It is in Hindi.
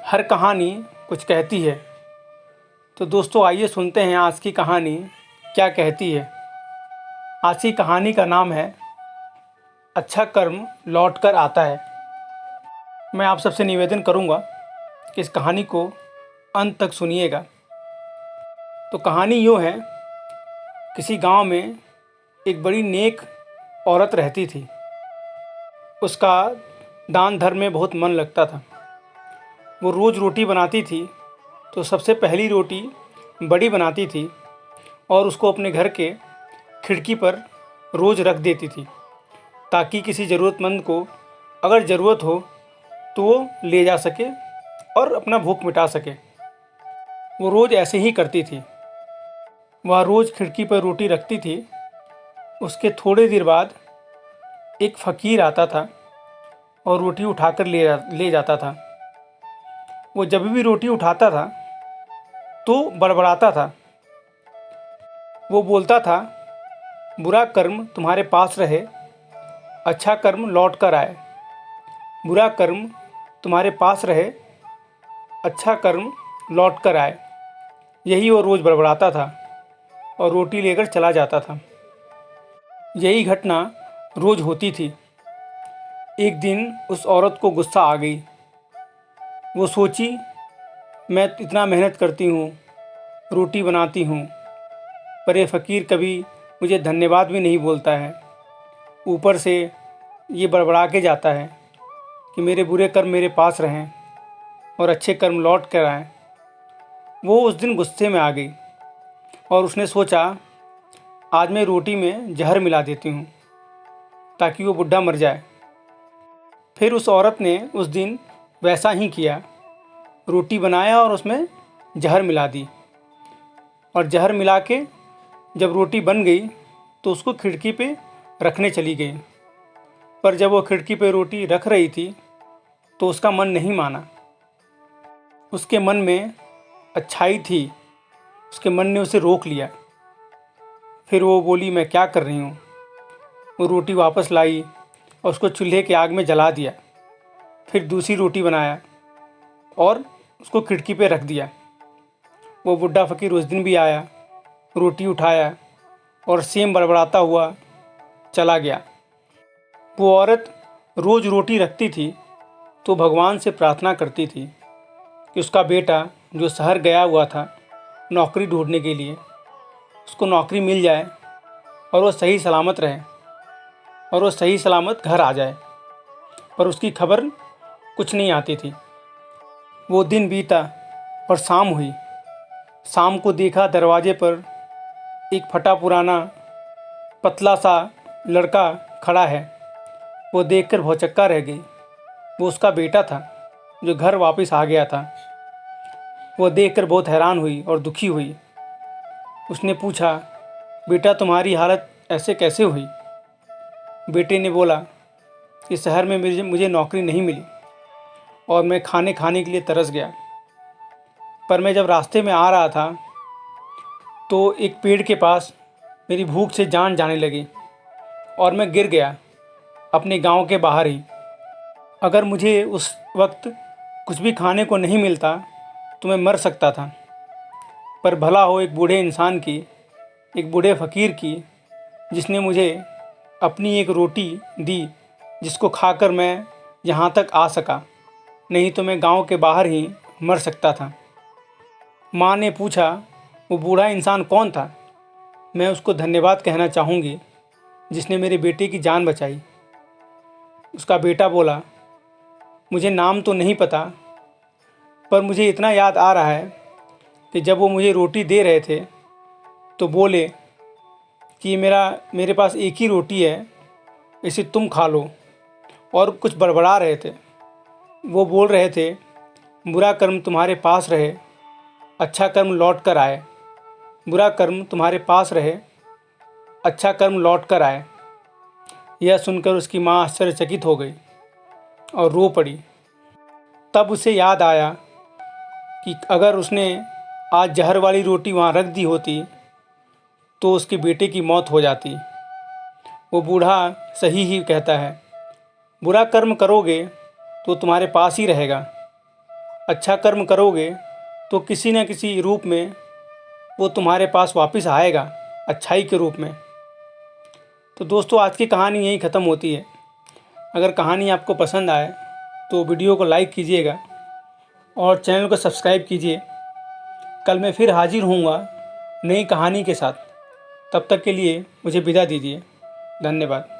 हर कहानी कुछ कहती है। तो दोस्तों आइए सुनते हैं आज की कहानी क्या कहती है। आज की कहानी का नाम है अच्छा कर्म लौट कर आता है। मैं आप सबसे निवेदन करूंगा कि इस कहानी को अंत तक सुनिएगा। तो कहानी यूँ है, किसी गांव में एक बड़ी नेक औरत रहती थी। उसका दान धर्म में बहुत मन लगता था। वो रोज़ रोटी बनाती थी तो सबसे पहली रोटी बड़ी बनाती थी और उसको अपने घर के खिड़की पर रोज़ रख देती थी, ताकि किसी ज़रूरतमंद को अगर ज़रूरत हो तो वो ले जा सके और अपना भूख मिटा सके। वो रोज़ ऐसे ही करती थी। वह रोज़ खिड़की पर रोटी रखती थी। उसके थोड़े देर बाद एक फ़कीर आता था और रोटी उठाकर ले जाता था। वो जब भी रोटी उठाता था तो बड़बड़ाता था। वो बोलता था, बुरा कर्म तुम्हारे पास रहे, अच्छा कर्म लौट कर आए। बुरा कर्म तुम्हारे पास रहे, अच्छा कर्म लौट कर आए। यही वो रोज़ बड़बड़ाता था और रोटी लेकर चला जाता था। यही घटना रोज़ होती थी। एक दिन उस औरत को गुस्सा आ गई। वो सोची, मैं इतना मेहनत करती हूँ, रोटी बनाती हूँ, पर ये फ़कीर कभी मुझे धन्यवाद भी नहीं बोलता है। ऊपर से ये बड़बड़ा के जाता है कि मेरे बुरे कर्म मेरे पास रहें और अच्छे कर्म लौट कर आएँ। वो उस दिन गुस्से में आ गई और उसने सोचा, आज मैं रोटी में जहर मिला देती हूँ ताकि वो बुढ़ा मर जाए। फिर उस औरत ने उस दिन वैसा ही किया। रोटी बनाया और उसमें जहर मिला दी, और जहर मिला के जब रोटी बन गई तो उसको खिड़की पे रखने चली गई। पर जब वो खिड़की पे रोटी रख रही थी तो उसका मन नहीं माना। उसके मन में अच्छाई थी, उसके मन ने उसे रोक लिया। फिर वो बोली, मैं क्या कर रही हूँ। वो रोटी वापस लाई और उसको चूल्हे के आग में जला दिया। फिर दूसरी रोटी बनाया और उसको खिड़की पे रख दिया। वो बुढ़ा फ़कीर उस दिन भी आया, रोटी उठाया और सेम बड़बड़ाता हुआ चला गया। वो औरत रोज़ रोटी रखती थी तो भगवान से प्रार्थना करती थी कि उसका बेटा जो शहर गया हुआ था नौकरी ढूंढने के लिए, उसको नौकरी मिल जाए और वो सही सलामत रहे और वो सही सलामत घर आ जाए। पर उसकी खबर कुछ नहीं आती थी। वो दिन बीता और शाम हुई। शाम को देखा, दरवाजे पर एक फटा पुराना पतला सा लड़का खड़ा है। वो देखकर भौचक्का रह गई। वो उसका बेटा था जो घर वापस आ गया था। वो देखकर बहुत हैरान हुई और दुखी हुई। उसने पूछा, बेटा तुम्हारी हालत ऐसे कैसे हुई। बेटे ने बोला कि शहर में मुझे नौकरी नहीं मिली और मैं खाने के लिए तरस गया। पर मैं जब रास्ते में आ रहा था तो एक पेड़ के पास मेरी भूख से जान जाने लगी और मैं गिर गया अपने गांव के बाहर ही। अगर मुझे उस वक्त कुछ भी खाने को नहीं मिलता तो मैं मर सकता था। पर भला हो एक बूढ़े इंसान की, एक बूढ़े फ़कीर की, जिसने मुझे अपनी एक रोटी दी, जिसको खाकर मैं यहाँ तक आ सका। नहीं तो मैं गांव के बाहर ही मर सकता था। माँ ने पूछा, वो बूढ़ा इंसान कौन था। मैं उसको धन्यवाद कहना चाहूँगी जिसने मेरे बेटे की जान बचाई। उसका बेटा बोला, मुझे नाम तो नहीं पता, पर मुझे इतना याद आ रहा है कि जब वो मुझे रोटी दे रहे थे तो बोले कि मेरे पास एक ही रोटी है, इसे तुम खा लो। और कुछ बड़बड़ा रहे थे। वो बोल रहे थे, बुरा कर्म तुम्हारे पास रहे, अच्छा कर्म लौट कर आए। बुरा कर्म तुम्हारे पास रहे, अच्छा कर्म लौट कर आए। यह सुनकर उसकी माँ आश्चर्यचकित हो गई और रो पड़ी। तब उसे याद आया कि अगर उसने आज जहर वाली रोटी वहाँ रख दी होती तो उसके बेटे की मौत हो जाती। वो बूढ़ा सही ही कहता है, बुरा कर्म करोगे तो तुम्हारे पास ही रहेगा, अच्छा कर्म करोगे तो किसी न किसी रूप में वो तुम्हारे पास वापस आएगा, अच्छाई के रूप में। तो दोस्तों आज की कहानी यहीं ख़त्म होती है। अगर कहानी आपको पसंद आए तो वीडियो को लाइक कीजिएगा और चैनल को सब्सक्राइब कीजिए। कल मैं फिर हाजिर होऊंगा नई कहानी के साथ। तब तक के लिए मुझे विदा दीजिए। धन्यवाद।